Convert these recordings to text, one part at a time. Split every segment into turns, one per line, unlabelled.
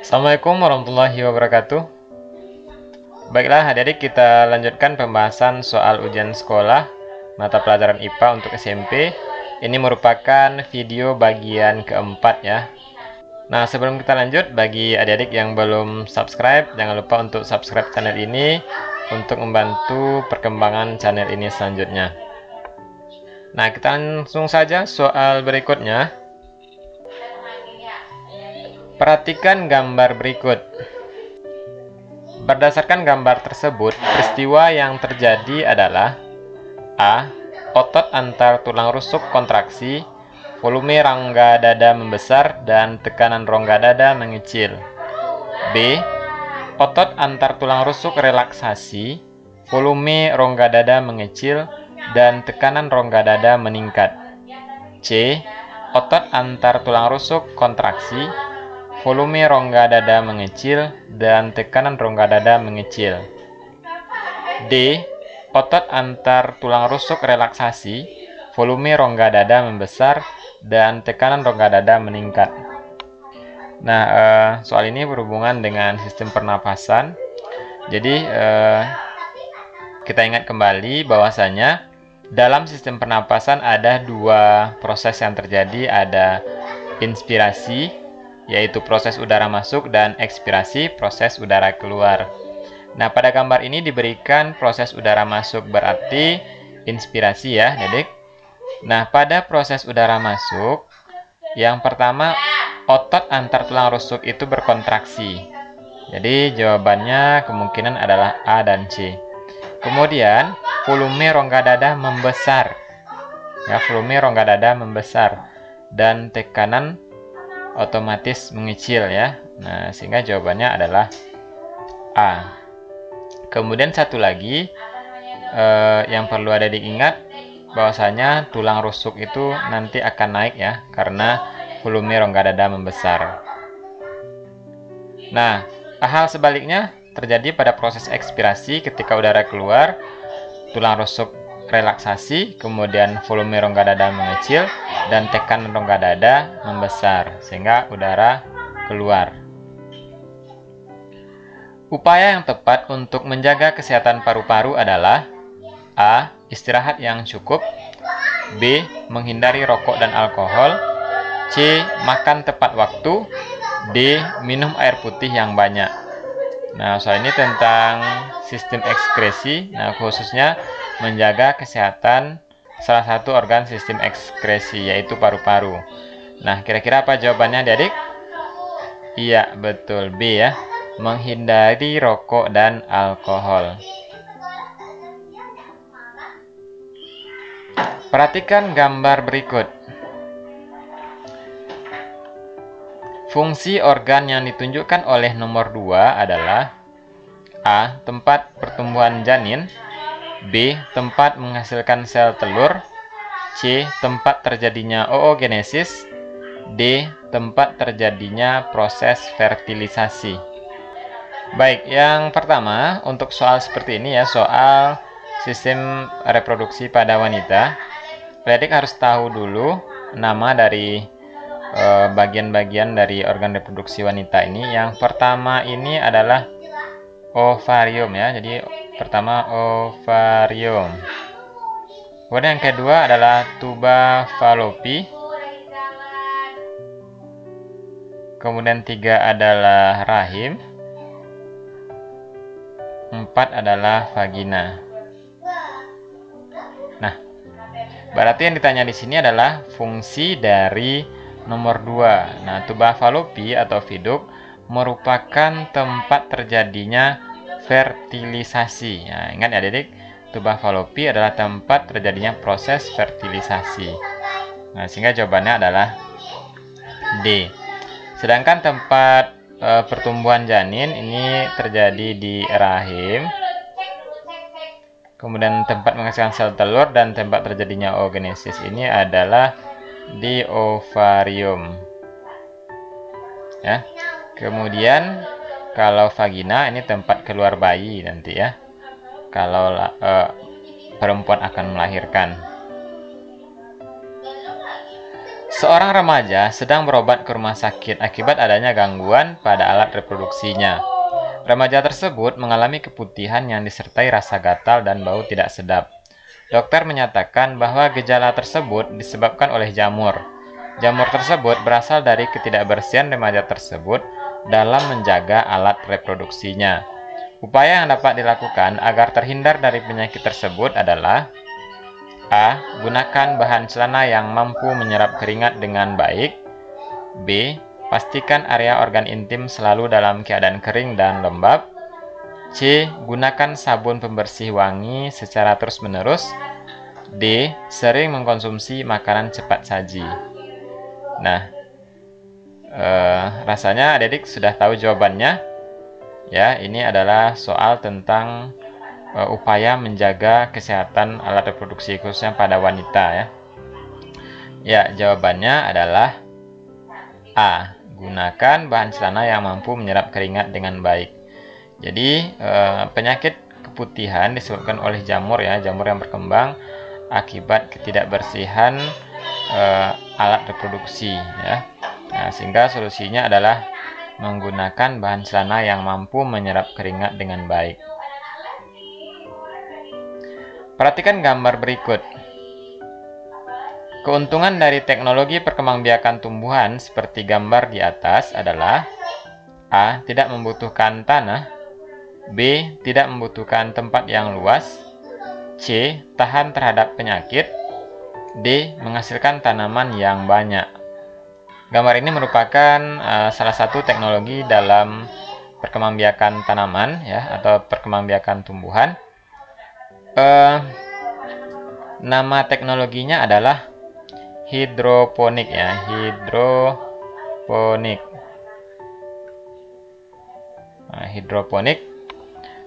Assalamualaikum warahmatullahi wabarakatuh. Baiklah adik-adik, kita lanjutkan pembahasan soal ujian sekolah mata pelajaran IPA untuk SMP. Ini merupakan video bagian keempat ya. Nah, sebelum kita lanjut, bagi adik-adik yang belum subscribe, jangan lupa untuk subscribe channel ini untuk membantu perkembangan channel ini selanjutnya. Nah, kita langsung saja soal berikutnya. Perhatikan gambar berikut. Berdasarkan gambar tersebut, peristiwa yang terjadi adalah A. Otot antar tulang rusuk kontraksi, volume rongga dada membesar dan tekanan rongga dada mengecil. B. Otot antar tulang rusuk relaksasi, volume rongga dada mengecil dan tekanan rongga dada meningkat. C. Otot antar tulang rusuk kontraksi, volume rongga dada mengecil dan tekanan rongga dada mengecil. D. Otot antar tulang rusuk relaksasi, volume rongga dada membesar dan tekanan rongga dada meningkat. Nah, soal ini berhubungan dengan sistem pernapasan. Jadi, kita ingat kembali bahwasanya dalam sistem pernapasan ada dua proses yang terjadi, ada inspirasi, yaitu proses udara masuk, dan ekspirasi, proses udara keluar. Nah, pada gambar ini diberikan proses udara masuk, berarti inspirasi ya, adik. Nah, pada proses udara masuk, yang pertama, otot antar tulang rusuk itu berkontraksi. Jadi, jawabannya kemungkinan adalah A dan C. Kemudian, volume rongga dada membesar. Ya, volume rongga dada membesar. Dan tekanan otomatis mengecil ya. Nah, sehingga jawabannya adalah A. Kemudian satu lagi yang perlu ada diingat, bahwasanya tulang rusuk itu nanti akan naik ya, karena volume rongga dada membesar. Nah, hal sebaliknya terjadi pada proses ekspirasi. Ketika udara keluar, tulang rusuk relaksasi, kemudian volume rongga dada mengecil dan tekanan rongga dada membesar sehingga udara keluar. Upaya yang tepat untuk menjaga kesehatan paru-paru adalah A. Istirahat yang cukup, B. Menghindari rokok dan alkohol, C. Makan tepat waktu, D. Minum air putih yang banyak. Nah, soal ini tentang sistem ekskresi, nah khususnya menjaga kesehatan salah satu organ sistem ekskresi, yaitu paru-paru. Nah, kira-kira apa jawabannya adik-adik? Iya, betul, B ya. Menghindari rokok dan alkohol. Perhatikan gambar berikut. Fungsi organ yang ditunjukkan oleh nomor 2 adalah A. Tempat pertumbuhan janin, B. Tempat menghasilkan sel telur, C. Tempat terjadinya oogenesis, D. Tempat terjadinya proses fertilisasi. Baik, yang pertama untuk soal seperti ini ya, soal sistem reproduksi pada wanita, adik harus tahu dulu nama dari bagian-bagian dari organ reproduksi wanita ini. Yang pertama ini adalah ovarium ya. Jadi pertama ovarium. Kemudian yang kedua adalah tuba fallopi. Kemudian 3 adalah rahim. 4 adalah vagina. Nah, berarti yang ditanya di sini adalah fungsi dari nomor 2. Nah, tuba fallopi atau viduk merupakan tempat terjadinya fertilisasi. Nah, ingat ya adik, tuba fallopi adalah tempat terjadinya proses fertilisasi. Nah, sehingga jawabannya adalah D. Sedangkan tempat pertumbuhan janin ini terjadi di rahim. Kemudian tempat menghasilkan sel telur dan tempat terjadinya oogenesis ini adalah di ovarium. Ya. Kemudian kalau vagina ini tempat keluar bayi nanti ya. Kalau perempuan akan melahirkan. Seorang remaja sedang berobat ke rumah sakit akibat adanya gangguan pada alat reproduksinya. Remaja tersebut mengalami keputihan yang disertai rasa gatal dan bau tidak sedap. Dokter menyatakan bahwa gejala tersebut disebabkan oleh jamur. Jamur tersebut berasal dari ketidakbersihan remaja tersebut dalam menjaga alat reproduksinya. Upaya yang dapat dilakukan agar terhindar dari penyakit tersebut adalah: A. Gunakan bahan celana yang mampu menyerap keringat dengan baik. B. Pastikan area organ intim selalu dalam keadaan kering dan lembab. C. Gunakan sabun pembersih wangi secara terus-menerus. D. Sering mengkonsumsi makanan cepat saji. Nah, rasanya adik-adik sudah tahu jawabannya. Ya, ini adalah soal tentang upaya menjaga kesehatan alat reproduksi khususnya pada wanita ya. Ya, jawabannya adalah A. Gunakan bahan celana yang mampu menyerap keringat dengan baik. Jadi penyakit keputihan disebabkan oleh jamur ya, jamur yang berkembang akibat ketidakbersihan alat reproduksi ya. Nah, sehingga solusinya adalah menggunakan bahan celana yang mampu menyerap keringat dengan baik. Perhatikan gambar berikut. Keuntungan dari teknologi perkembangbiakan tumbuhan seperti gambar di atas adalah: A. Tidak membutuhkan tanah. B. Tidak membutuhkan tempat yang luas. C. Tahan terhadap penyakit. D. Menghasilkan tanaman yang banyak. Gambar ini merupakan salah satu teknologi dalam perkembangbiakan tanaman ya, atau perkembangbiakan tumbuhan. Nama teknologinya adalah hidroponik ya, hidroponik. Nah, hidroponik.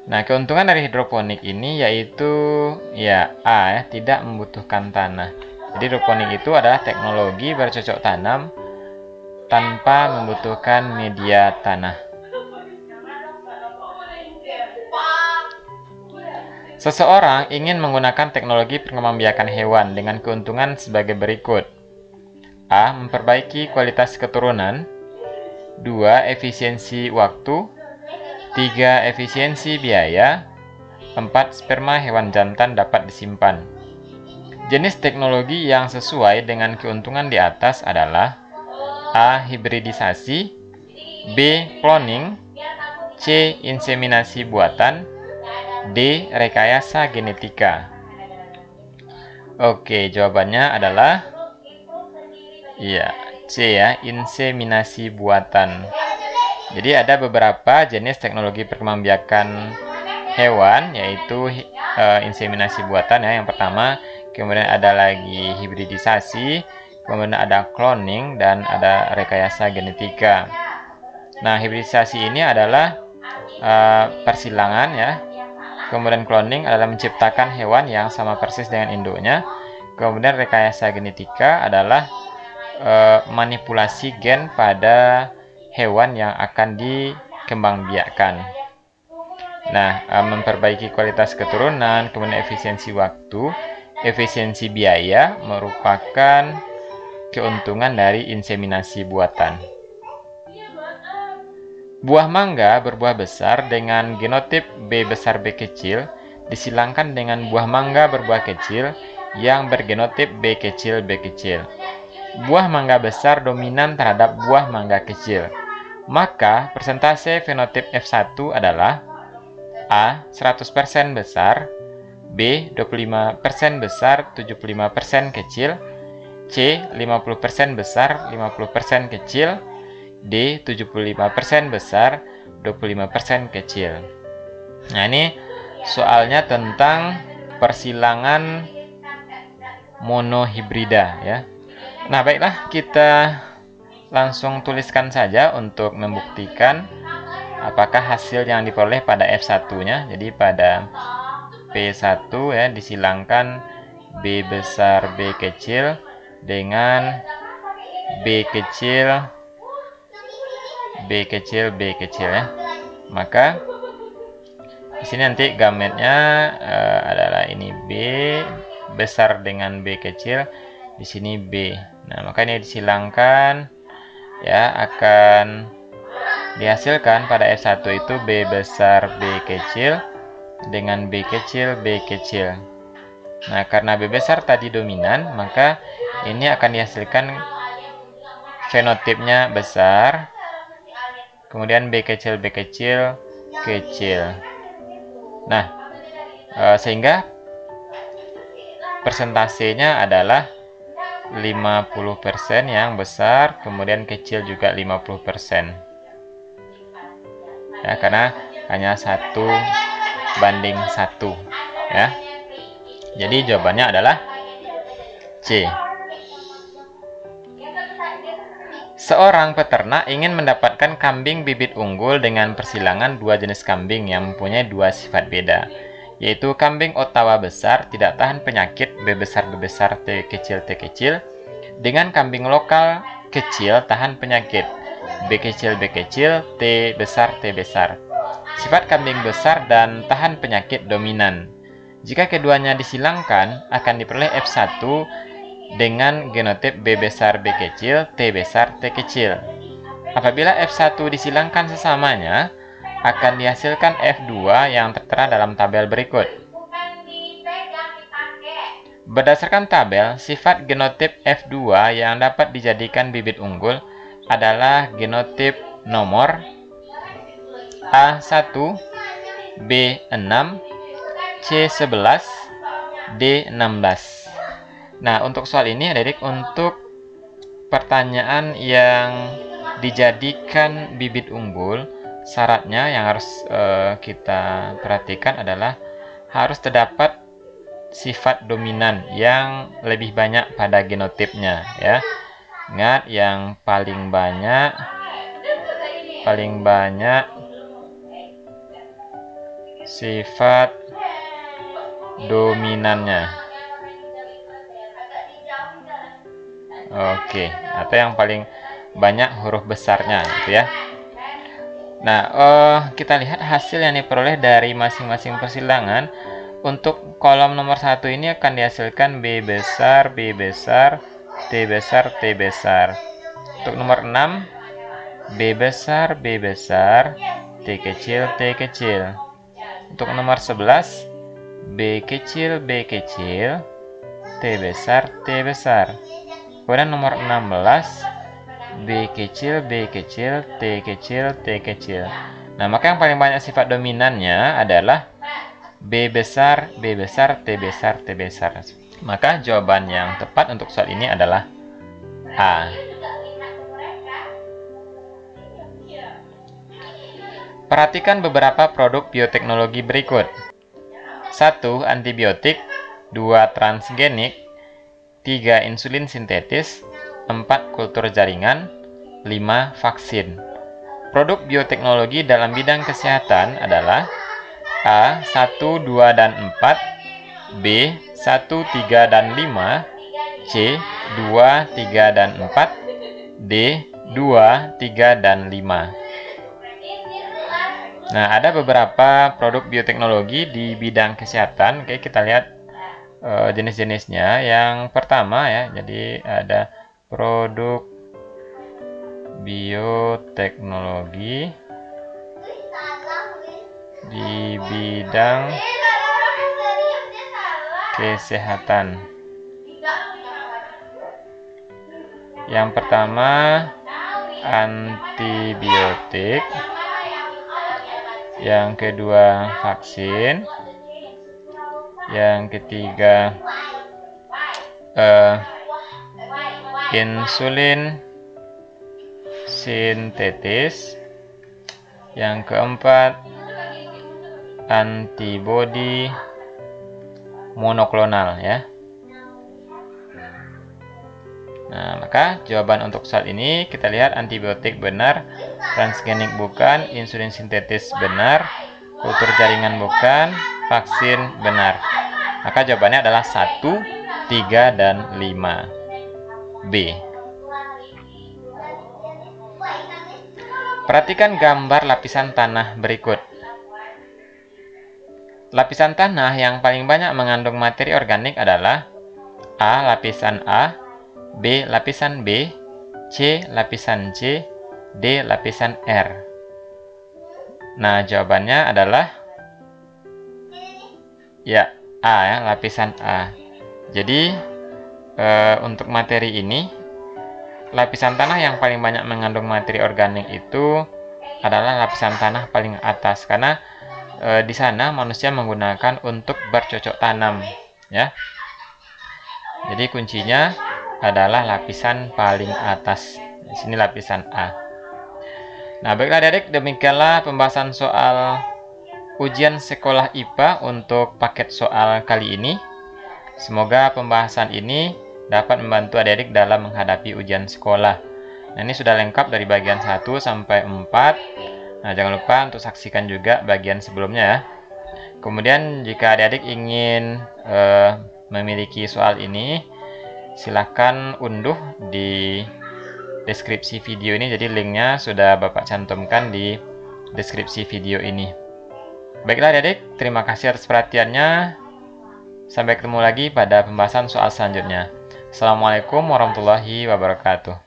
Nah, keuntungan dari hidroponik ini yaitu ya A ya, tidak membutuhkan tanah. Jadi hidroponik itu adalah teknologi bercocok tanam tanpa membutuhkan media tanah. Seseorang ingin menggunakan teknologi perkembangbiakan hewan dengan keuntungan sebagai berikut. A. Memperbaiki kualitas keturunan. 2. Efisiensi waktu. 3. Efisiensi biaya. 4. Sperma hewan jantan dapat disimpan. Jenis teknologi yang sesuai dengan keuntungan di atas adalah: A. Hibridisasi. B. Cloning. C. Inseminasi buatan. D. Rekayasa genetika. Oke, jawabannya adalah C ya, inseminasi buatan. Jadi ada beberapa jenis teknologi perkembangbiakan hewan, yaitu inseminasi buatan ya, yang pertama. Kemudian ada lagi hibridisasi, kemudian ada cloning, dan ada rekayasa genetika. Nah, hibridisasi ini adalah persilangan ya. Kemudian cloning adalah menciptakan hewan yang sama persis dengan induknya. Kemudian rekayasa genetika adalah manipulasi gen pada hewan yang akan dikembangbiakkan. Nah, memperbaiki kualitas keturunan, kemudian efisiensi waktu, efisiensi biaya merupakan keuntungan dari inseminasi buatan. Buah mangga berbuah besar dengan genotip B besar B kecil disilangkan dengan buah mangga berbuah kecil yang bergenotip B kecil B kecil. Buah mangga besar dominan terhadap buah mangga kecil. Maka persentase fenotip F1 adalah A. 100% besar, B. 25% besar 75% kecil, C. 50% besar 50% kecil, D. 75% besar 25% kecil. Nah, ini soalnya tentang persilangan monohibrida ya. Nah, baiklah, kita langsung tuliskan saja untuk membuktikan apakah hasil yang diperoleh pada F1-nya. Jadi pada P1 ya disilangkan B besar B kecil dengan B kecil B kecil ya. Maka di sini nanti gametnya adalah ini B besar dengan B kecil di sini B. Nah, maka ini disilangkan ya, akan dihasilkan pada F1 itu B besar B kecil dengan B kecil B kecil. Nah, karena B besar tadi dominan, maka ini akan dihasilkan fenotipnya besar, kemudian B kecil kecil. Nah, sehingga persentasenya adalah 50% yang besar, kemudian kecil juga 50%. Ya, karena hanya 1:1 ya. Jadi jawabannya adalah C. Seorang peternak ingin mendapatkan kambing bibit unggul dengan persilangan dua jenis kambing yang mempunyai dua sifat beda, yaitu kambing Ottawa besar tidak tahan penyakit B besar T kecil, dengan kambing lokal kecil tahan penyakit B kecil T besar. Sifat kambing besar dan tahan penyakit dominan. Jika keduanya disilangkan, akan diperoleh F1 dengan genotip B besar B kecil, T besar T kecil. Apabila F1 disilangkan sesamanya, akan dihasilkan F2 yang tertera dalam tabel berikut. Berdasarkan tabel, sifat genotip F2 yang dapat dijadikan bibit unggul adalah genotip nomor A1, B6, C11, D16. Nah, untuk soal ini adik-adik, untuk pertanyaan yang dijadikan bibit unggul, syaratnya yang harus kita perhatikan adalah harus terdapat sifat dominan yang lebih banyak pada genotipnya ya. Ingat, yang paling banyak sifat dominannya. Oke, atau yang paling banyak huruf besarnya gitu ya. Nah, kita lihat hasil yang diperoleh dari masing-masing persilangan. Untuk kolom nomor 1 ini akan dihasilkan B besar, T besar. Untuk nomor 6, B besar, T kecil. Untuk nomor 11, B kecil, T besar. Kemudian nomor 16, B kecil, T kecil. Nah, maka yang paling banyak sifat dominannya adalah B besar, T besar. Maka jawaban yang tepat untuk soal ini adalah A. Perhatikan beberapa produk bioteknologi berikut. 1. Antibiotik, 2. Transgenik, 3. Insulin sintetis, 4. Kultur jaringan, 5. Vaksin. Produk bioteknologi dalam bidang kesehatan adalah A. 1, 2, dan 4, B. 1, 3, dan 5, C. 2, 3, dan 4, D. 2, 3, dan 5. Nah, ada beberapa produk bioteknologi di bidang kesehatan. Oke, kita lihat jenis-jenisnya. Yang pertama ya, jadi ada produk bioteknologi di bidang kesehatan. Yang pertama, antibiotik. Yang kedua, vaksin. Yang ketiga, insulin sintetis. Yang keempat, antibodi monoklonal ya. Nah, maka jawaban untuk soal ini kita lihat antibiotik benar, transgenik bukan, insulin sintetis benar, kultur jaringan bukan, vaksin benar. Maka jawabannya adalah 1, 3, dan 5. B. Perhatikan gambar lapisan tanah berikut. Lapisan tanah yang paling banyak mengandung materi organik adalah A. Lapisan A, B lapisan B, C lapisan C, D lapisan R. Nah, jawabannya adalah ya A ya, lapisan A. Jadi untuk materi ini, lapisan tanah yang paling banyak mengandung materi organik itu adalah lapisan tanah paling atas, karena di sana manusia menggunakan untuk bercocok tanam ya. Jadi kuncinya adalah lapisan paling atas. Di sini lapisan A. Nah, baiklah adik-adik, demikianlah pembahasan soal ujian sekolah IPA untuk paket soal kali ini. Semoga pembahasan ini dapat membantu adik-adik dalam menghadapi ujian sekolah. Nah, ini sudah lengkap dari bagian 1 sampai 4. Nah, jangan lupa untuk saksikan juga bagian sebelumnya ya. Kemudian jika adik-adik ingin memiliki soal ini, silahkan unduh di deskripsi video ini. Jadi linknya sudah Bapak cantumkan di deskripsi video ini. Baiklah adik-adik, terima kasih atas perhatiannya. Sampai ketemu lagi pada pembahasan soal selanjutnya. Assalamualaikum warahmatullahi wabarakatuh.